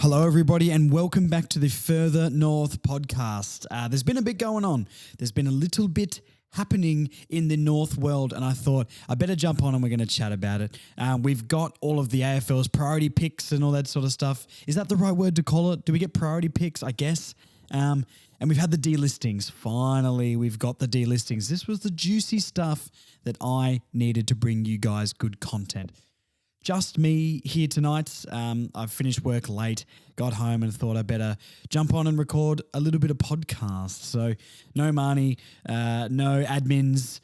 Hello, everybody, and welcome back to the Further North podcast. There's been a bit going on. There's been a little bit happening in the North world, and I thought I better jump on and we're going to chat about it. We've got all of the AFL's priority picks and all that sort of stuff. Is that the right word to call it? Do we get priority picks? I guess. And we've had the delistings. Finally, we've got the delistings. This was the juicy stuff that I needed to bring you guys good content. Just me here tonight. I've finished work late, got home and thought I better jump on and record a little bit of podcast. So no Marnie, no admins.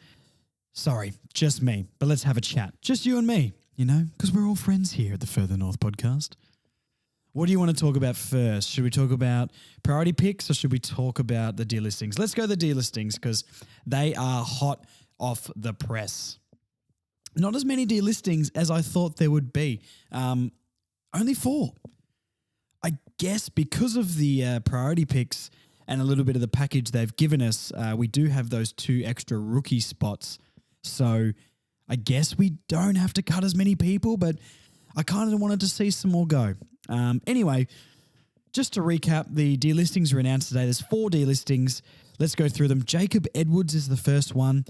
Sorry, just me. But let's have a chat. Just you and me, because we're all friends here at the Further North podcast. What do you want to talk about first? Should we talk about priority picks or should we talk about the delistings? Let's go the delistings because they are hot off the press. Not as many delistings as I thought there would be. Only 4. I guess because of the priority picks and a little bit of the package they've given us, we do have those 2 extra rookie spots. So I guess we don't have to cut as many people, but I kind of wanted to see some more go. Anyway, just to recap, the delistings were announced today. There's 4 delistings. Let's go through them. Jacob Edwards is the first one.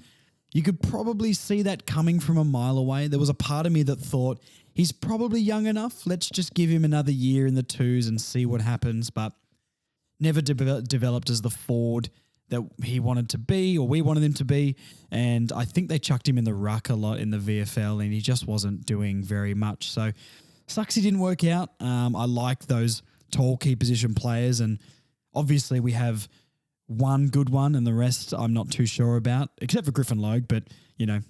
You could probably see that coming from a mile away. There was a part of me that thought he's probably young enough. Let's just give him another year in the 2s and see what happens, but never developed as the forward that he wanted to be or we wanted him to be. And I think they chucked him in the ruck a lot in the VFL and he just wasn't doing very much. So sucks he didn't work out. I like those tall key position players and obviously we have one good one and the rest I'm not too sure about, except for Griffin Logue, but,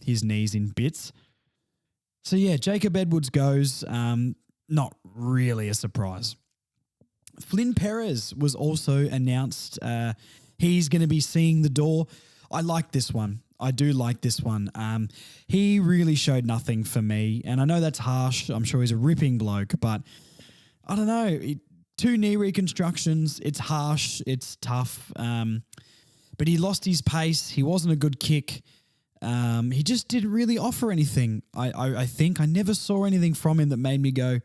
his knee's in bits. So, yeah, Jacob Edwards goes, not really a surprise. Flynn Perez was also announced. He's going to be seeing the door. I like this one. I do like this one. He really showed nothing for me, and I know that's harsh. I'm sure he's a ripping bloke, but I don't know. 2 knee reconstructions, it's harsh, it's tough, but he lost his pace. He wasn't a good kick. He just didn't really offer anything. I think I never saw anything from him that made me go,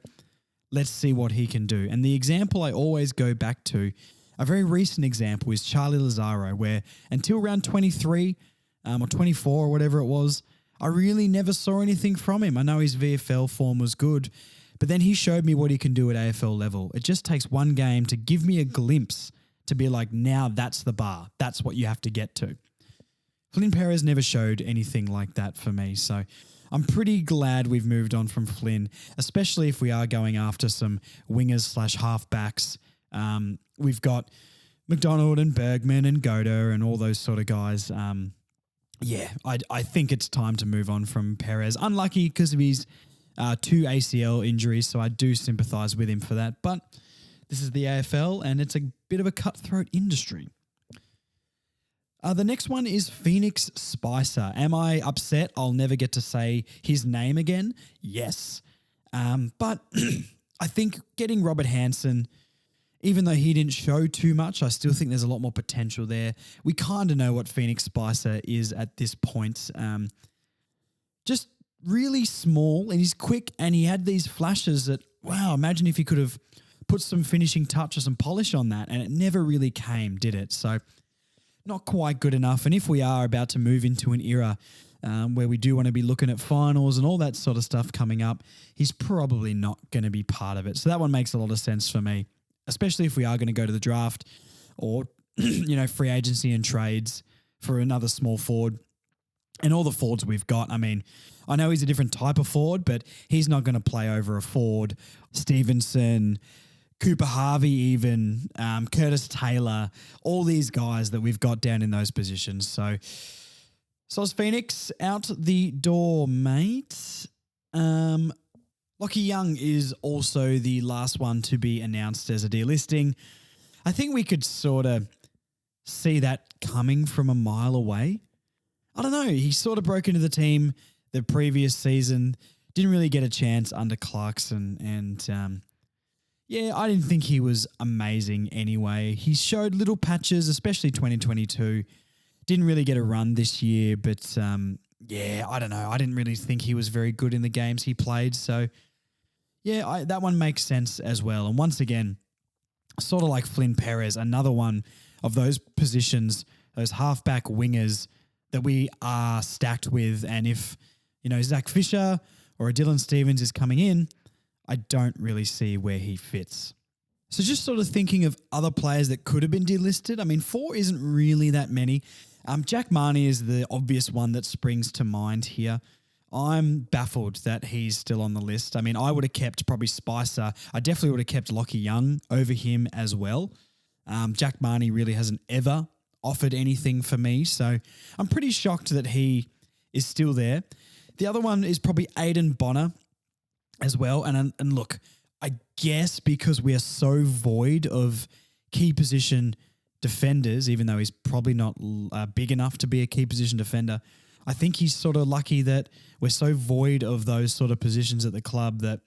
let's see what he can do. And the example I always go back to, a very recent example is Charlie Lazaro, where until round 23 or 24 or whatever it was, I really never saw anything from him. I know his VFL form was good, but then he showed me what he can do at AFL level. It just takes one game to give me a glimpse to be like, now that's the bar. That's what you have to get to. Flynn Perez never showed anything like that for me. So I'm pretty glad we've moved on from Flynn, especially if we are going after some wingers/halfbacks. We've got McDonald and Bergman and Goda and all those sort of guys. I think it's time to move on from Perez. Unlucky because of his 2 ACL injuries, so I do sympathise with him for that. But this is the AFL, and it's a bit of a cutthroat industry. The next one is Phoenix Spicer. Am I upset I'll never get to say his name again? Yes. But I think getting Robert Hansen, even though he didn't show too much, I still think there's a lot more potential there. We kind of know what Phoenix Spicer is at this point. Just really small and he's quick and he had these flashes that, wow, imagine if he could have put some finishing touch or some polish on that and it never really came, did it? So not quite good enough. And if we are about to move into an era where we do want to be looking at finals and all that sort of stuff coming up, he's probably not going to be part of it. So that one makes a lot of sense for me, especially if we are going to go to the draft or, free agency and trades for another small forward. And all the forwards we've got, I mean, I know he's a different type of forward, but he's not going to play over a Ford, Stevenson, Cooper Harvey even, Curtis Taylor, all these guys that we've got down in those positions. So Soz Phoenix out the door, mate. Lockie Young is also the last one to be announced as a delisting. I think we could sort of see that coming from a mile away. I don't know. He sort of broke into the team the previous season, didn't really get a chance under Clarkson. And I didn't think he was amazing anyway. He showed little patches, especially 2022. Didn't really get a run this year, but I don't know. I didn't really think he was very good in the games he played. So, that one makes sense as well. And once again, sort of like Flynn Perez, another one of those positions, those halfback wingers that we are stacked with. And if, Zach Fisher or a Dylan Stephens is coming in, I don't really see where he fits. So just sort of thinking of other players that could have been delisted. I mean, 4 isn't really that many. Jack Marnie is the obvious one that springs to mind here. I'm baffled that he's still on the list. I mean, I would have kept probably Spicer. I definitely would have kept Lockie Young over him as well. Jack Marnie really hasn't ever offered anything for me, so I'm pretty shocked that he is still there. The other one is probably Aiden Bonner as well. And look, I guess because we are so void of key position defenders, even though he's probably not big enough to be a key position defender, I think he's sort of lucky that we're so void of those sort of positions at the club that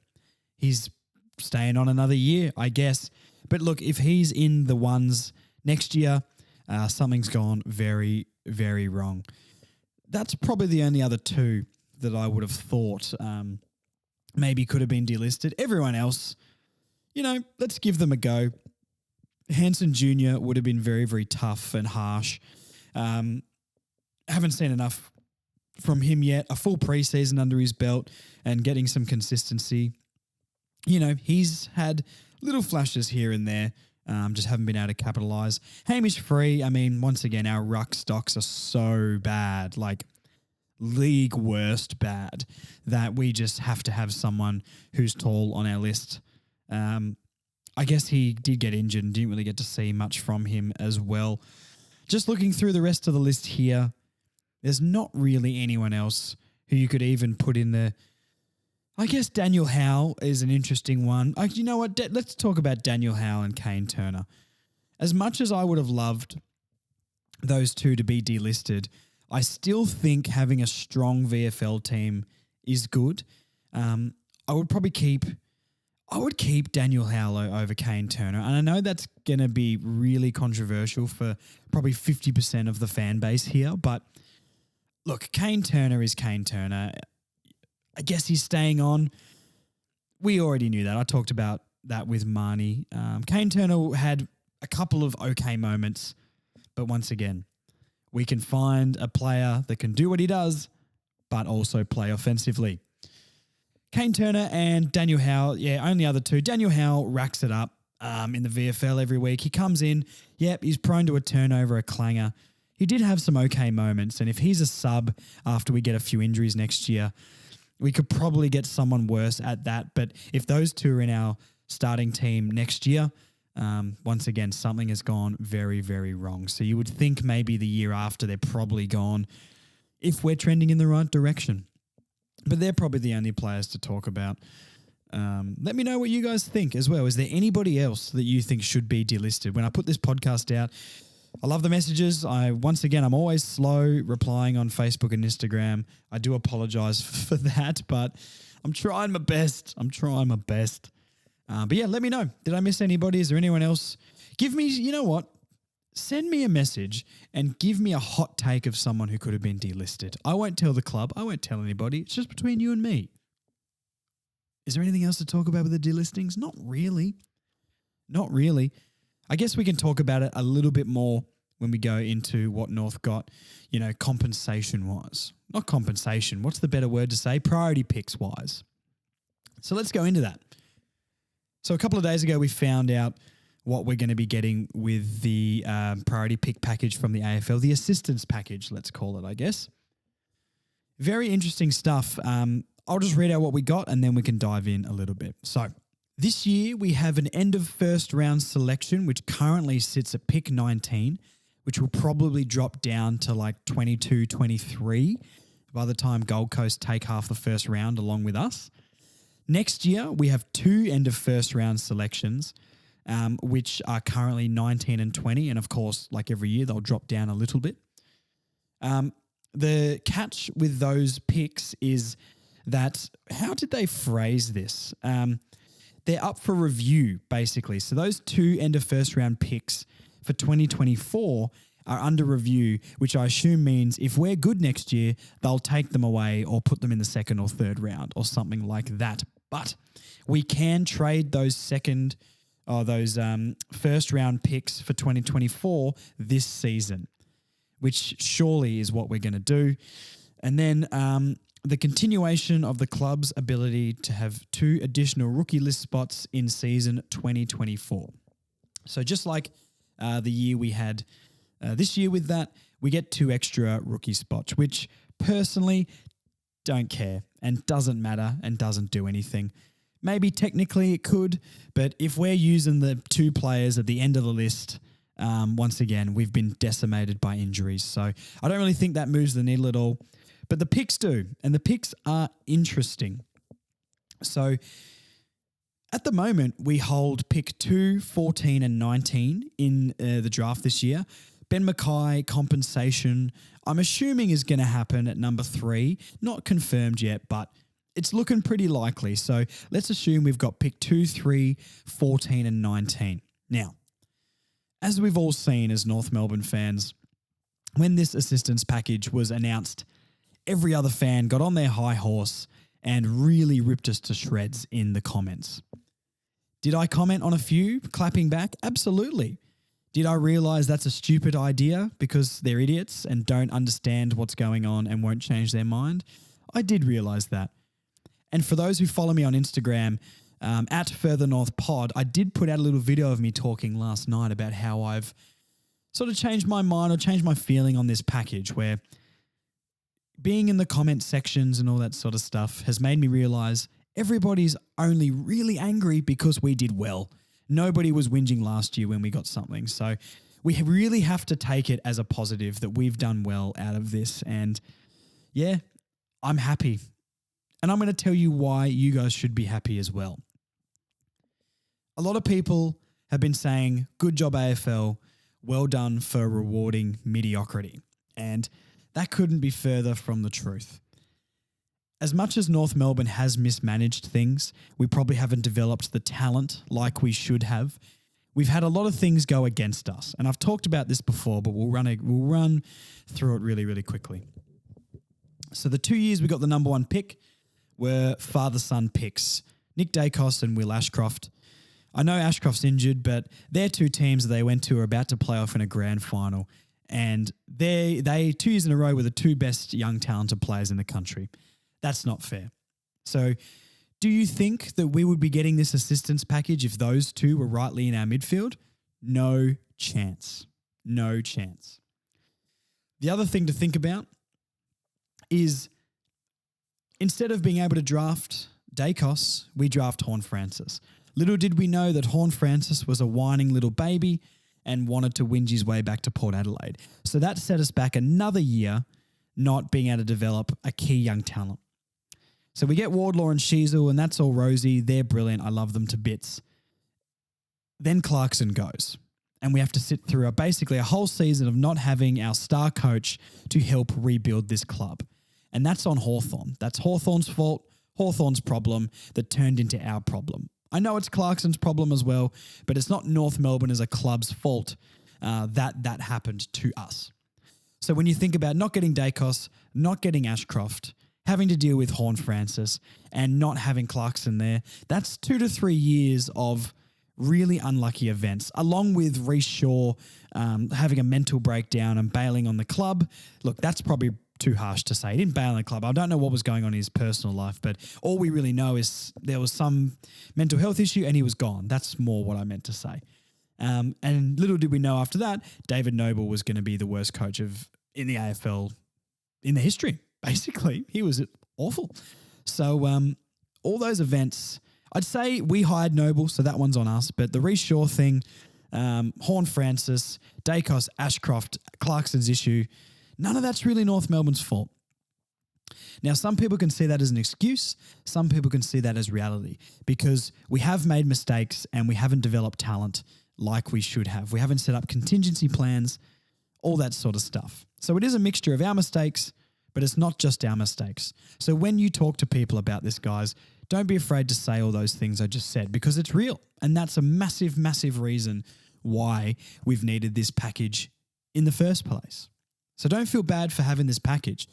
he's staying on another year, I guess. But look, if he's in the ones next year, something's gone very, very wrong. That's probably the only other 2 that I would have thought maybe could have been delisted. Everyone else, let's give them a go. Hanson Jr. would have been very, very tough and harsh. Haven't seen enough from him yet. A full preseason under his belt and getting some consistency. He's had little flashes here and there, just haven't been able to capitalise. Hamish Free, I mean, once again, our ruck stocks are so bad, like league worst bad, that we just have to have someone who's tall on our list. I guess he did get injured and didn't really get to see much from him as well. Just looking through the rest of the list here, there's not really anyone else who you could even put in there. I guess Daniel Howe is an interesting one. You know what? Let's talk about Daniel Howe and Kane Turner. As much as I would have loved those 2 to be delisted, I still think having a strong VFL team is good. I would keep Daniel Howe over Kane Turner. And I know that's going to be really controversial for probably 50% of the fan base here. But look, Kane Turner is Kane Turner. I guess he's staying on. We already knew that. I talked about that with Marnie. Kane Turner had a couple of okay moments. But once again, we can find a player that can do what he does, but also play offensively. Kane Turner and Daniel Howe, only other 2. Daniel Howe racks it up in the VFL every week. He comes in, he's prone to a turnover, a clanger. He did have some okay moments, and if he's a sub after we get a few injuries next year, we could probably get someone worse at that. But if those 2 are in our starting team next year, once again, something has gone very, very wrong. So you would think maybe the year after they're probably gone if we're trending in the right direction. But they're probably the only players to talk about. Let me know what you guys think as well. Is there anybody else that you think should be delisted? When I put this podcast out, I love the messages. I'm always slow replying on Facebook and Instagram. I do apologize for that, but I'm trying my best. But let me know. Did I miss anybody? Is there anyone else? Give me, send me a message and give me a hot take of someone who could have been delisted. I won't tell the club. I won't tell anybody. It's just between you and me. Is there anything else to talk about with the delistings? Not really. I guess we can talk about it a little bit more when we go into what North got, compensation-wise. Not compensation. What's the better word to say? Priority picks-wise. So let's go into that. So a couple of days ago, we found out what we're going to be getting with the priority pick package from the AFL, the assistance package, let's call it, I guess. Very interesting stuff. I'll just read out what we got and then we can dive in a little bit. So this year we have an end of first round selection, which currently sits at pick 19, which will probably drop down to like 22, 23 by the time Gold Coast take half the first round along with us. Next year, we have 2 end of first round selections, which are currently 19 and 20. And of course, like every year, they'll drop down a little bit. The catch with those picks is that, how did they phrase this? They're up for review, basically. So those 2 end of first round picks for 2024 are under review, which I assume means if we're good next year, they'll take them away or put them in the 2nd or 3rd round or something like that. But we can trade those 2nd those first round picks for 2024 this season, which surely is what we're going to do. And then the continuation of the club's ability to have 2 additional rookie list spots in season 2024. So just like the year we had this year with that, we get 2 extra rookie spots, which personally don't care and doesn't matter and doesn't do anything. Maybe technically it could, but if we're using the 2 players at the end of the list, once again, we've been decimated by injuries. So I don't really think that moves the needle at all. But the picks do, and the picks are interesting. So at the moment, we hold pick 2, 14 and 19 in the draft this year. Ben Mackay compensation, I'm assuming is going to happen at number 3. Not confirmed yet, but it's looking pretty likely. So let's assume we've got pick 2, 3, 14 and 19. Now, as we've all seen as North Melbourne fans, when this assistance package was announced, every other fan got on their high horse and really ripped us to shreds in the comments. Did I comment on a few, clapping back? Absolutely. Did I realize that's a stupid idea because they're idiots and don't understand what's going on and won't change their mind? I did realize that. And for those who follow me on Instagram, at Further North Pod, I did put out a little video of me talking last night about how I've sort of changed my mind or changed my feeling on this package, where being in the comment sections and all that sort of stuff has made me realize everybody's only really angry because we did well. Nobody was whinging last year when we got something. So we really have to take it as a positive that we've done well out of this. And yeah, I'm happy. And I'm going to tell you why you guys should be happy as well. A lot of people have been saying, good job AFL, well done for rewarding mediocrity. And that couldn't be further from the truth. As much as North Melbourne has mismanaged things, we probably haven't developed the talent like we should have. We've had a lot of things go against us. And I've talked about this before, but we'll run through it really, really quickly. So the 2 years we got the number 1 pick were father-son picks, Nick Dacos and Will Ashcroft. I know Ashcroft's injured, but their 2 teams that they went to are about to play off in a grand final. And they 2 years in a row were the 2 best young talented players in the country. That's not fair. So do you think that we would be getting this assistance package if those 2 were rightly in our midfield? No chance. No chance. The other thing to think about is instead of being able to draft Dacos, we draft Horne-Francis. Little did we know that Horne-Francis was a whining little baby and wanted to whinge his way back to Port Adelaide. So that set us back another year not being able to develop a key young talent. So we get Wardlaw and Sheasel, and that's all rosy. They're brilliant. I love them to bits. Then Clarkson goes, and we have to sit through basically a whole season of not having our star coach to help rebuild this club. And that's on Hawthorn. That's Hawthorn's fault, Hawthorn's problem that turned into our problem. I know it's Clarkson's problem as well, but it's not North Melbourne as a club's fault that happened to us. So when you think about not getting Dacos, not getting Ashcroft, having to deal with Horne-Francis and not having Clarkson there, that's 2 to 3 years of really unlucky events, along with Reece Shaw having a mental breakdown and bailing on the club. Look, that's probably too harsh to say. He didn't bail on the club. I don't know what was going on in his personal life, but all we really know is there was some mental health issue and he was gone. That's more what I meant to say. And little did we know after that, David Noble was going to be the worst coach in the AFL in the history, basically. He was awful. So all those events, I'd say we hired Noble, so that one's on us, but the Reece Shaw thing, Horne-Francis, Dacos, Ashcroft, Clarkson's issue, none of that's really North Melbourne's fault. Now, some people can see that as an excuse. Some people can see that as reality because we have made mistakes and we haven't developed talent like we should have. We haven't set up contingency plans, all that sort of stuff. So it is a mixture of our mistakes, but it's not just our mistakes. So when you talk to people about this, guys, don't be afraid to say all those things I just said because it's real. And that's a massive, massive reason why we've needed this package in the first place. So don't feel bad for having this package.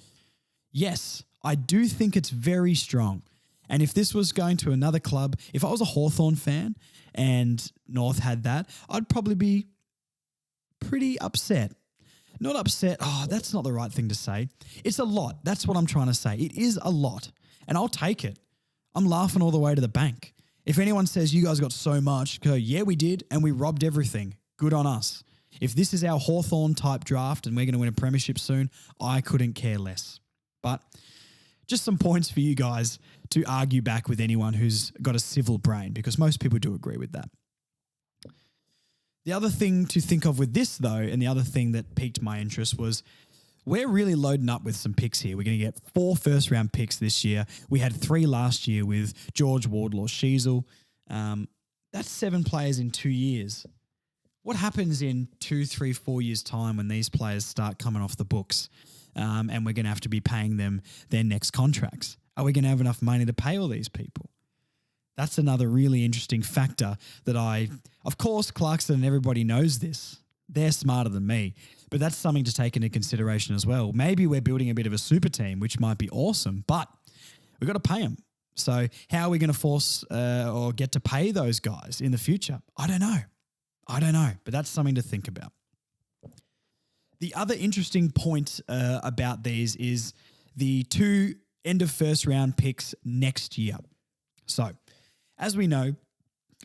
Yes, I do think it's very strong. And if this was going to another club, if I was a Hawthorn fan and North had that, I'd probably be pretty upset. Not upset. Oh, that's not the right thing to say. It's a lot. That's what I'm trying to say. It is a lot. And I'll take it. I'm laughing all the way to the bank. If anyone says you guys got so much, go, yeah, we did. And we robbed everything. Good on us. If this is our Hawthorn type draft and we're going to win a premiership soon, I couldn't care less. But just some points for you guys to argue back with anyone who's got a civil brain, because most people do agree with that. The other thing to think of with this, though, and the other thing that piqued my interest was we're really loading up with some picks here. We're going to get 4 first-round picks this year. We had 3 last year with George Wardlaw, Sheasel. That's 7 players in 2 years. What happens in 2, 3, 4 years' time when these players start coming off the books and we're going to have to be paying them their next contracts? Are we going to have enough money to pay all these people? That's another really interesting factor that of course, Clarkson and everybody knows this. They're smarter than me, but that's something to take into consideration as well. Maybe we're building a bit of a super team, which might be awesome, but we've got to pay them. So how are we going to force or get to pay those guys in the future? I don't know, but that's something to think about. The other interesting point about these is the 2 end of first round picks next year. So, as we know,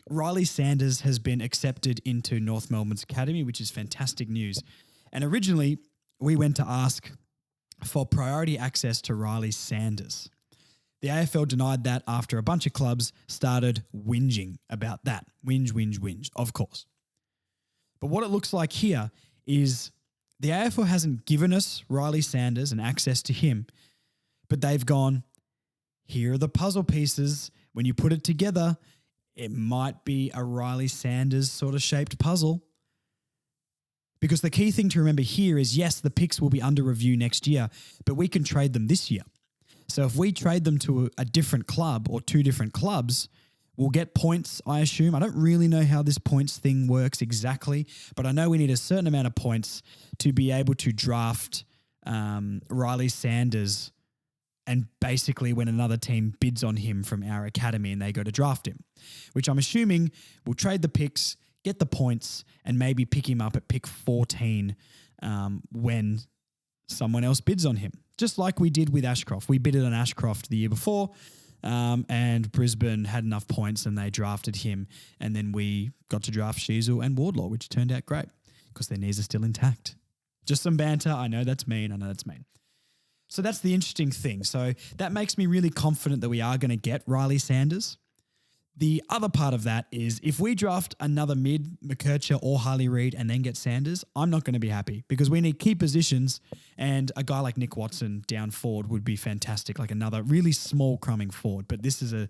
Riley Sanders has been accepted into North Melbourne's academy, which is fantastic news. And originally, we went to ask for priority access to Riley Sanders. The AFL denied that after a bunch of clubs started whinging about that. Whinge, of course. But what it looks like here is the AFL hasn't given us Riley Sanders and access to him, but they've gone, here are the puzzle pieces. When you put it together, it might be a Riley Sanders sort of shaped puzzle. Because the key thing to remember here is, yes, the picks will be under review next year, but we can trade them this year. So if we trade them to a different club or 2 different clubs, we'll get points, I assume. I don't really know how this points thing works exactly, but I know we need a certain amount of points to be able to draft Riley Sanders, and basically when another team bids on him from our academy and they go to draft him, which I'm assuming we'll trade the picks, get the points, and maybe pick him up at pick 14 when someone else bids on him. Just like we did with Ashcroft. We bidded on Ashcroft the year before, and Brisbane had enough points and they drafted him, and then we got to draft Sheasel and Wardlaw, which turned out great because their knees are still intact. Just some banter. I know that's mean. So that's the interesting thing. So that makes me really confident that we are going to get Riley Sanders. The other part of that is if we draft another mid, McKercher or Harley Reid, and then get Sanders, I'm not going to be happy because we need key positions, and a guy like Nick Watson down forward would be fantastic, like another really small crumbing forward. But this is a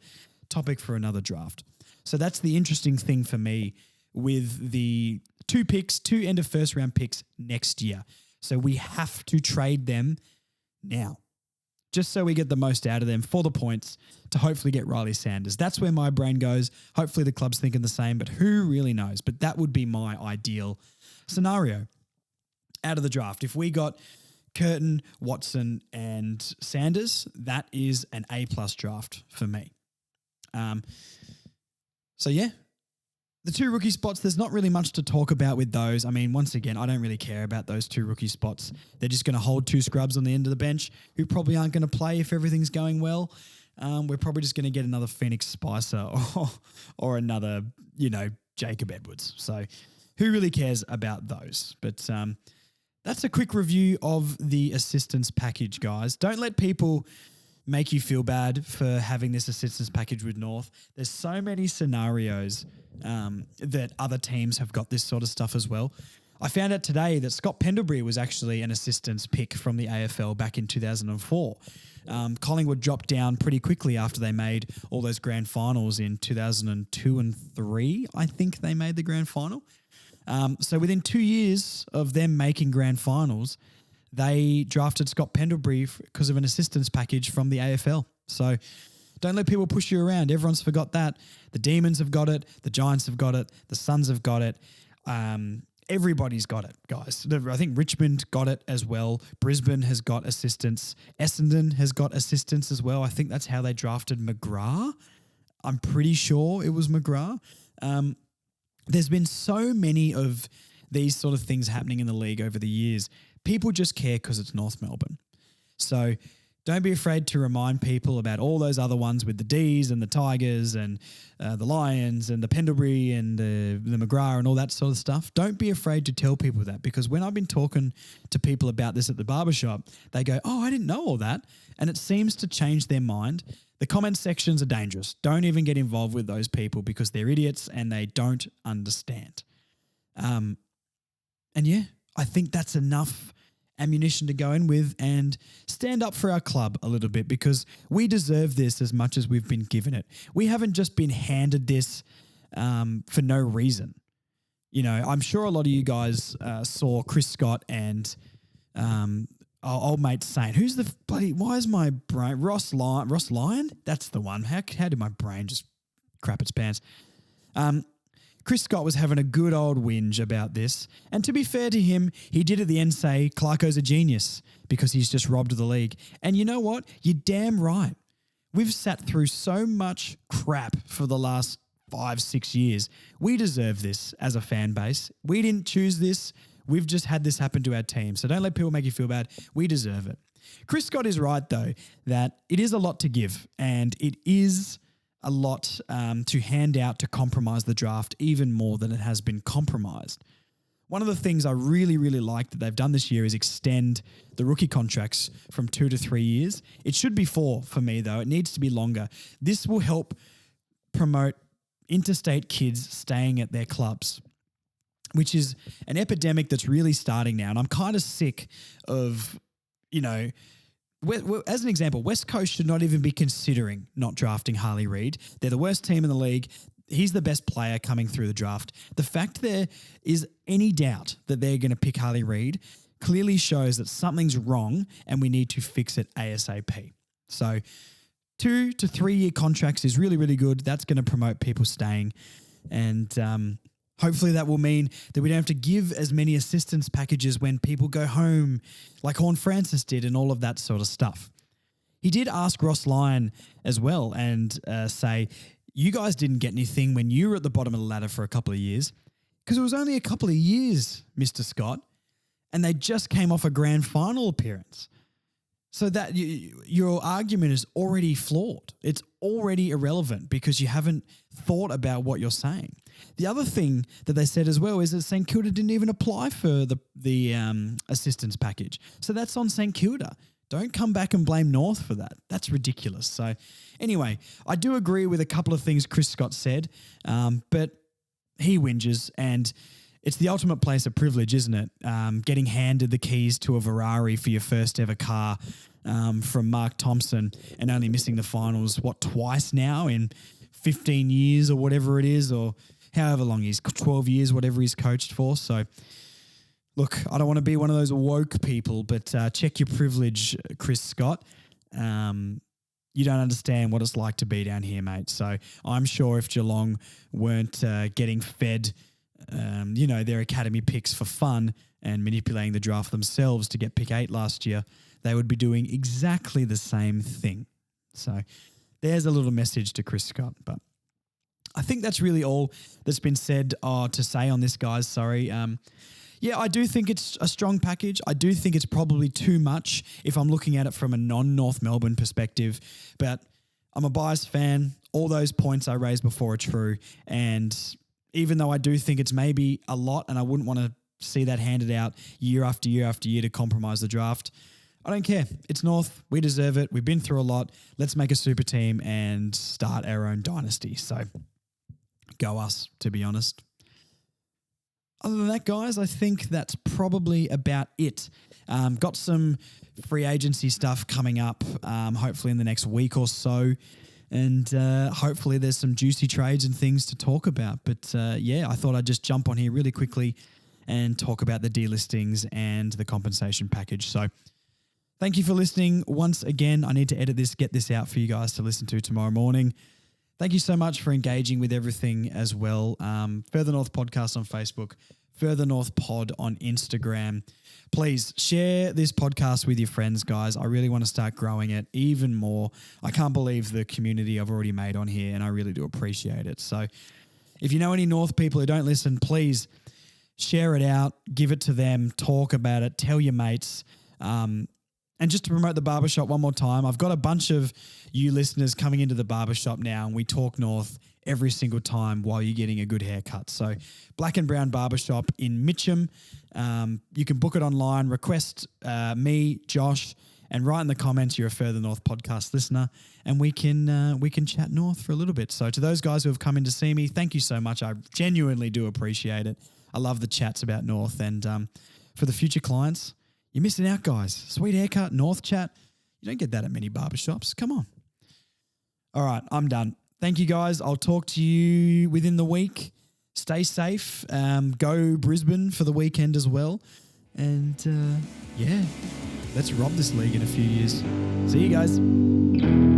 topic for another draft. So that's the interesting thing for me with the 2 end of first round picks next year. So we have to trade them now, just so we get the most out of them for the points to hopefully get Riley Sanders. That's where my brain goes. Hopefully the club's thinking the same, but who really knows? But that would be my ideal scenario out of the draft. If we got Curtin, Watson, and Sanders, that is an A+ draft for me. So yeah, the 2 rookie spots, there's not really much to talk about with those. I mean, once again, I don't really care about those 2 rookie spots. They're just going to hold 2 scrubs on the end of the bench who probably aren't going to play if everything's going well. We're probably just going to get another Phoenix Spicer or another, Jacob Edwards. So who really cares about those? But that's a quick review of the assistance package, guys. Don't let people make you feel bad for having this assistance package with North. There's so many scenarios that other teams have got this sort of stuff as well. I found out today that Scott Pendlebury was actually an assistance pick from the AFL back in 2004. Collingwood dropped down pretty quickly after they made all those grand finals in 2002 and 3. I think they made the grand final. So within 2 years of them making grand finals, they drafted Scott Pendlebury because of an assistance package from the AFL. So don't let people push you around. Everyone's forgot that. The Demons have got it. The Giants have got it. The Suns have got it. everybody's got it, guys. I think Richmond got it as well. Brisbane has got assistants. Essendon has got assistants as well. I think that's how they drafted McGrath. I'm pretty sure it was McGrath. There's been so many of these sort of things happening in the league over the years. People just care because it's North Melbourne. So don't be afraid to remind people about all those other ones with the D's and the Tigers and the Lions and the Pendlebury and the McGrath and all that sort of stuff. Don't be afraid to tell people that, because when I've been talking to people about this at the barbershop, they go, oh, I didn't know all that. And it seems to change their mind. The comment sections are dangerous. Don't even get involved with those people because they're idiots and they don't understand. And yeah, I think that's enough ammunition to go in with and stand up for our club a little bit, because we deserve this as much as we've been given it. We haven't just been handed this for no reason. You know, I'm sure a lot of you guys saw Chris Scott and our old mate saying, who's the bloody, why is my brain, Ross Lyon? That's the one. How did my brain just crap its pants? Chris Scott was having a good old whinge about this. And to be fair to him, he did at the end say Clarko's a genius because he's just robbed the league. And you know what? You're damn right. We've sat through so much crap for the last 5-6 years. We deserve this as a fan base. We didn't choose this. We've just had this happen to our team. So don't let people make you feel bad. We deserve it. Chris Scott is right, though, that it is a lot to give, and it is a lot to hand out to compromise the draft even more than it has been compromised. One of the things I really, really like that they've done this year is extend the rookie contracts from 2 to 3 years. It should be 4 for me, though. It needs to be longer. This will help promote interstate kids staying at their clubs, which is an epidemic that's really starting now. And I'm kind of sick of, you know, as an example, West Coast should not even be considering not drafting Harley Reid. They're the worst team in the league. He's the best player coming through the draft. The fact there is any doubt that they're going to pick Harley Reid clearly shows that something's wrong and we need to fix it ASAP. So 2 to 3 year contracts is really, really good. That's going to promote people staying. And hopefully that will mean that we don't have to give as many assistance packages when people go home, like Horn Francis did, and all of that sort of stuff. He did ask Ross Lyon as well and say, you guys didn't get anything when you were at the bottom of the ladder for a couple of years, because it was only a couple of years, Mr. Scott, and they just came off a grand final appearance. So that your argument is already flawed. It's already irrelevant because you haven't thought about what you're saying. The other thing that they said as well is that St Kilda didn't even apply for the assistance package. So that's on St Kilda. Don't come back and blame North for that. That's ridiculous. So anyway, I do agree with a couple of things Chris Scott said, but he whinges, and it's the ultimate place of privilege, isn't it? Getting handed the keys to a Ferrari for your first ever car from Mark Thompson and only missing the finals, twice now in 15 years or whatever it is, or however long he's 12 years, whatever he's coached for. So look, I don't want to be one of those woke people, but check your privilege, Chris Scott. You don't understand what it's like to be down here, mate. So I'm sure if Geelong weren't getting fed their academy picks for fun and manipulating the draft themselves to get pick 8 last year, they would be doing exactly the same thing. So there's a little message to Chris Scott. But I think that's really all that's been said to say on this, guys. Sorry. Yeah, I do think it's a strong package. I do think it's probably too much if I'm looking at it from a non-North Melbourne perspective. But I'm a biased fan. All those points I raised before are true. And even though I do think it's maybe a lot and I wouldn't want to see that handed out year after year after year to compromise the draft, I don't care. It's North. We deserve it. We've been through a lot. Let's make a super team and start our own dynasty. So go us, to be honest. Other than that, guys, I think that's probably about it. Got some free agency stuff coming up, hopefully in the next week or so. And hopefully there's some juicy trades and things to talk about. But yeah, I thought I'd just jump on here really quickly and talk about the delistings and the compensation package. So thank you for listening. Once again, I need to edit this, get this out for you guys to listen to tomorrow morning. Thank you so much for engaging with everything as well. Further North Podcast on Facebook, Further North Pod on Instagram. Please share this podcast with your friends, guys. I really want to start growing it even more. I can't believe the community I've already made on here, and I really do appreciate it. So if you know any North people who don't listen, please share it out, give it to them, talk about it, tell your mates. And just to promote the barbershop one more time, I've got a bunch of you listeners coming into the barbershop now, and we talk North every single time while you're getting a good haircut. So Black and Brown Barbershop in Mitcham. You can book it online, request me, Josh, and write in the comments you're a Further North podcast listener, and we can chat North for a little bit. So to those guys who have come in to see me, thank you so much. I genuinely do appreciate it. I love the chats about North, and for the future clients, you're missing out, guys. Sweet haircut, North chat. You don't get that at many barbershops. Come on. All right, I'm done. Thank you, guys. I'll talk to you within the week. Stay safe. Go Brisbane for the weekend as well. And let's rob this league in a few years. See you guys.